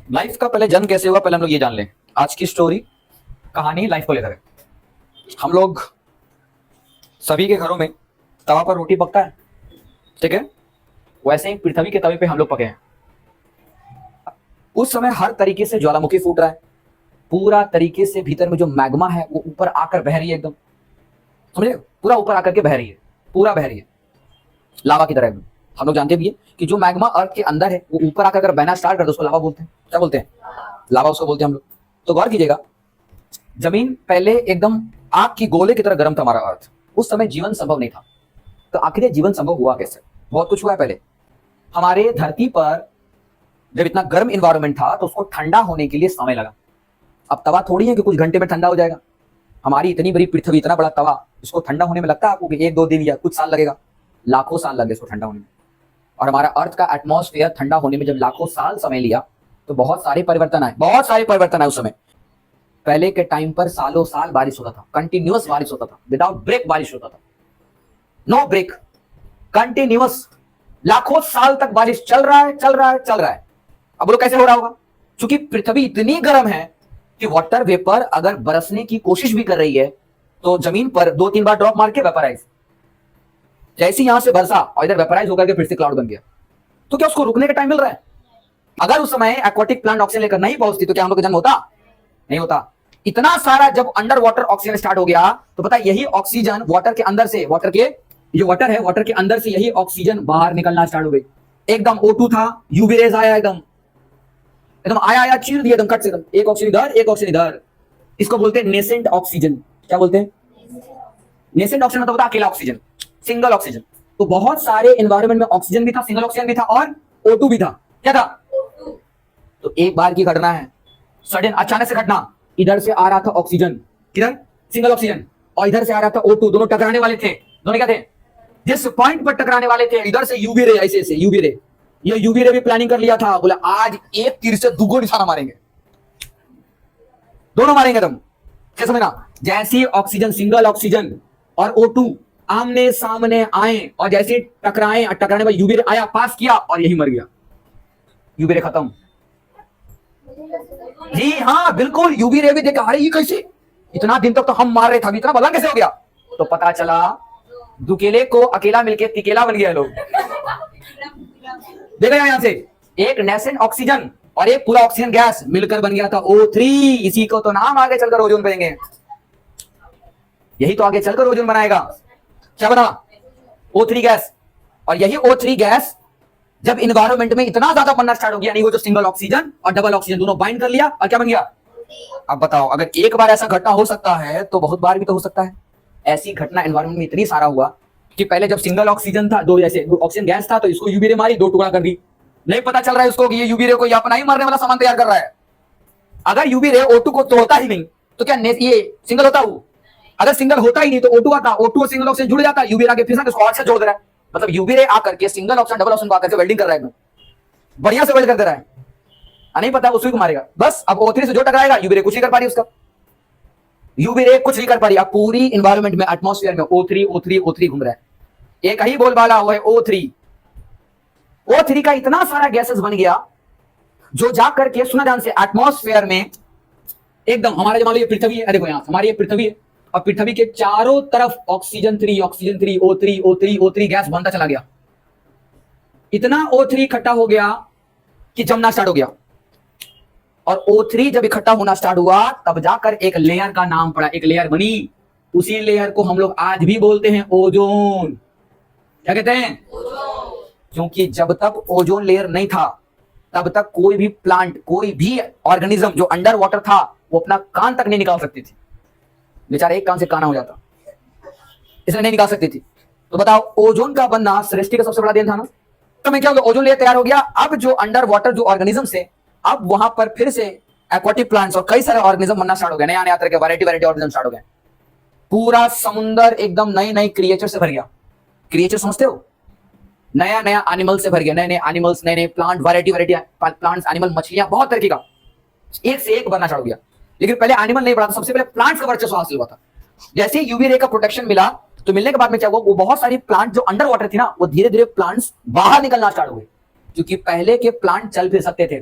Life का पहले जन्म कैसे हुआ, पहले हम लोग ये जान लें। आज की स्टोरी कहानी लाइफ को लेकर है। हम लोग सभी के घरों में तवा पर रोटी पकता है, ठीक है। वैसे ही पृथ्वी के तवे पे हम लोग पके हैं। उस समय हर तरीके से ज्वालामुखी फूट रहा है, पूरा तरीके से भीतर में जो मैग्मा है वो ऊपर आकर बह रही है, एकदम समझे, पूरा ऊपर आकर के बह रही है, पूरा बह रही है लावा की तरह एकदम। हम लोग जानते भी है कि जो मैग्मा अर्थ के अंदर है वो ऊपर आकर बहना स्टार्ट कर दो उसको लावा बोलते हैं। क्या बोलते हैं? लावा उसको बोलते हैं हम लोग। तो गौर कीजिएगा, जमीन पहले एकदम आग की गोले की तरह गर्म था हमारा अर्थ। उस समय जीवन संभव नहीं था। तो आखिर ये जीवन संभव हुआ कैसे? बहुत कुछ हुआ है। पहले हमारे धरती पर जब इतना गर्म इन्वायरमेंट था तो उसको ठंडा होने के लिए समय लगा। अब तवा थोड़ी है कि कुछ घंटे में ठंडा हो जाएगा। हमारी इतनी बड़ी पृथ्वी, इतना बड़ा तवा, इसको ठंडा होने में लगता है आपको कि 1-2 दिन या कुछ साल लगेगा? लाखों साल लगे इसको ठंडा होने में। और हमारा अर्थ का एटमॉस्फेयर ठंडा होने में जब लाखों साल समय लिया तो बहुत सारे परिवर्तन आए, बहुत सारे परिवर्तन आए उस समय। पहले के टाइम पर सालों साल बारिश होता था, कंटिन्यूअस बारिश होता था, विदाउट ब्रेक बारिश होता था, नो ब्रेक, कंटिन्यूअस लाखों साल तक बारिश चल रहा है, चल रहा है, चल रहा है। अब बोलो कैसे हो रहा होगा? क्योंकि पृथ्वी इतनी गर्म है कि वाटर वेपर अगर बरसने की कोशिश भी कर रही है तो जमीन पर 2-3 बार ड्रॉप मार के वेपराइज, जैसे यहां से बरसा और इधर वेपराइज होकर के फिर से क्लाउड बन गया। तो क्या उसको रुकने का टाइम मिल रहा है? अगर उस समय एक्वाटिक प्लांट ऑक्सीजन लेकर नहीं पहुंचती तो क्या हम लोग का जन्म होता? नहीं होता। इतना सारा जब अंडर वाटर ऑक्सीजन स्टार्ट हो गया तो पता है यही ऑक्सीजन वाटर के अंदर से, वाटर के जो वाटर है, वाटर के अंदर से यही ऑक्सीजन बाहर निकलना स्टार्ट हो गई। एकदम O2 था, यूवी रेज आया, एकदम एकदम आया चीर दिया एकदम कट से, एकदम एक ऑक्सीजन इधर, एक ऑक्सीजन इधर। इसको बोलते हैं नेसेंट ऑक्सीजन। क्या बोलते हैं? नेसेंट ऑक्सीजन मतलब होता है अकेला ऑक्सीजन, सिंगल ऑक्सीजन। तो बहुत सारे एनवायरनमेंट में ऑक्सीजन भी था, सिंगल ऑक्सीजन भी था और O2 भी था। क्या था? तो एक बार की घटना है, सडन अचानक से घटना। इधर से आ रहा था ऑक्सीजन, किधर? सिंगल ऑक्सीजन, और इधर से आ रहा था O2। दोनों टकराने वाले थे। दोनों क्या थे? जिस पॉइंट पर टकराने वाले थे इधर से यूवी रे, ऐसे ऐसे यूवी रे। ये यूवी रे भी प्लानिंग कर लिया था, बोला आज एक तीर से दुगो निशाना मारेंगे, दोनों मारेंगे तुम। क्या समझना? जैसे ऑक्सीजन, सिंगल ऑक्सीजन और O2 आमने सामने आए और जैसे टकराए, टकराने पर यूवी रे आया, पास किया और यही मर गया। यूवी रे खत्म। जी हाँ बिल्कुल, यूवी रे भी देखा, अरे ये कैसे, इतना दिन तक तो हम मार रहे थे, इतना भला कैसे हो गया? तो पता चला दुकेले को अकेला मिलके तिकेला बन गया। लोग देखो यहां से एक नेसेंट ऑक्सीजन और एक पूरा ऑक्सीजन गैस मिलकर बन गया था O3। इसी को तो नाम आगे चलकर ओजोन बनेंगे। यही तो आगे चलकर ओजोन बनाएगा। क्या बना? O3 gas. और यही O3 गैस जब इन्वायरमेंट में इतना ज्यादा बनना स्टार्ट हो गया, नहीं वो जो सिंगल ऑक्सीजन और डबल ऑक्सीजन दोनों बाइंड कर लिया और क्या बन गया? अब बताओ, अगर एक बार ऐसा घटना हो सकता है तो बहुत बार भी तो हो सकता है। ऐसी घटना एनवायरमेंट में इतनी सारा हुआ कि पहले जब सिंगल ऑक्सीजन था, दो जैसे ऑक्सीजन गैस था, तो इसको यूवी रे मारी, 2 टुकड़ा कर दी। नहीं पता चल रहा है उसको कि ये यूवी रे को ये अपना ही मरने वाला सामान तैयार कर रहा है। अगर यूवी रे O2 को तोड़ता ही नहीं तो क्या ये सिंगल होता? वो अगर सिंगल होता ही नहीं तो O2 आता, O2 और सिंगल ऑक्सीजन जुड़ जाता, यूवी रे आगे फिर से उसको और से जोड़ दे रहा है। मतलब यूवी रे आकर के सिंगल ऑक्सीजन डबल ऑक्सीजन को आकर के वेल्डिंग कर रहा है, एकदम बढ़िया से वेल्ड कर दे रहा है। नहीं पता उसी को मारेगा बस। अब O3 से जो टकराएगा, यूवी रे कुछ नहीं कर पा रही उसका, यूवी रे कुछ नहीं कर पा रही। अब पूरी एनवायरमेंट में, एटमॉस्फेयर में O3 O3 O3 घूम रहा है। एक ही बोलबाला हुआ है O3। O3 का इतना सारा गैसेस बन गया जो जाकर के, सुना ध्यान से, एटमॉस्फेयर में एकदम, हमारे मान लो ये पृथ्वी है, देखो यहां हमारी ये पृथ्वी है और पृथ्वी के चारों तरफ oxygen 3 O3 O3 O3 gas बनता चला गया। इतना O3 इकट्ठा हो गया कि जमना स्टार्ट हो गया। और O3 जब इकट्ठा होना स्टार्ट हुआ तब जाकर एक लेयर का नाम पड़ा, एक लेयर बनी। उसी लेयर को हम लोग आज भी बोलते हैं ओजोन। क्या कहते हैं? क्योंकि जब तक ओजोन लेयर नहीं था तब तक कोई भी प्लांट, कोई भी ऑर्गेनिज्म जो अंडर वाटर था वो अपना कान तक नहीं निकाल सकती थी। बेचारा एक कान से काना हो जाता, इसलिए नहीं निकाल सकती थी। तो बताओ, ओजोन का बनना सृष्टि का सबसे बड़ा देन था ना। तो मैं क्या हो गया, ओजोन लेयर तैयार हो गया। अब जो अंडर वाटर जो ऑर्गेनिज्म से, अब वहां पर फिर से एक्वाटिक प्लांट्स और कई सारे ऑर्गेनिज्म बनना स्टार्ट हो गए, नया नया तरह के वैरायटी ऑर्गेनिज्म स्टार्ट हो गए। पूरा समुंदर एकदम नए नए क्रिएचर से भर गया। क्रिएचर समझते हो? नया नया एनिमल से भर गया, नए नए एनिमल्स, नए नए प्लांट, वैरायटी प्लांट्स, एनिमल, मछलियां, बहुत तरीके का, एक से एक बनना स्टार्ट हो गया। लेकिन पहले एनिमल नहीं बढ़ा था, सबसे पहले प्लांट्स का वर्चस्व हासिल हुआ था। जैसे यूवी रे का प्रोटेक्शन मिला तो मिलने के बाद में क्या हुआ, वो बहुत सारी प्लांट जो अंडर वाटर थी ना, वो धीरे धीरे प्लांट्स बाहर निकलना स्टार्ट हो गए। क्योंकि पहले के प्लांट चल फिर सकते थे,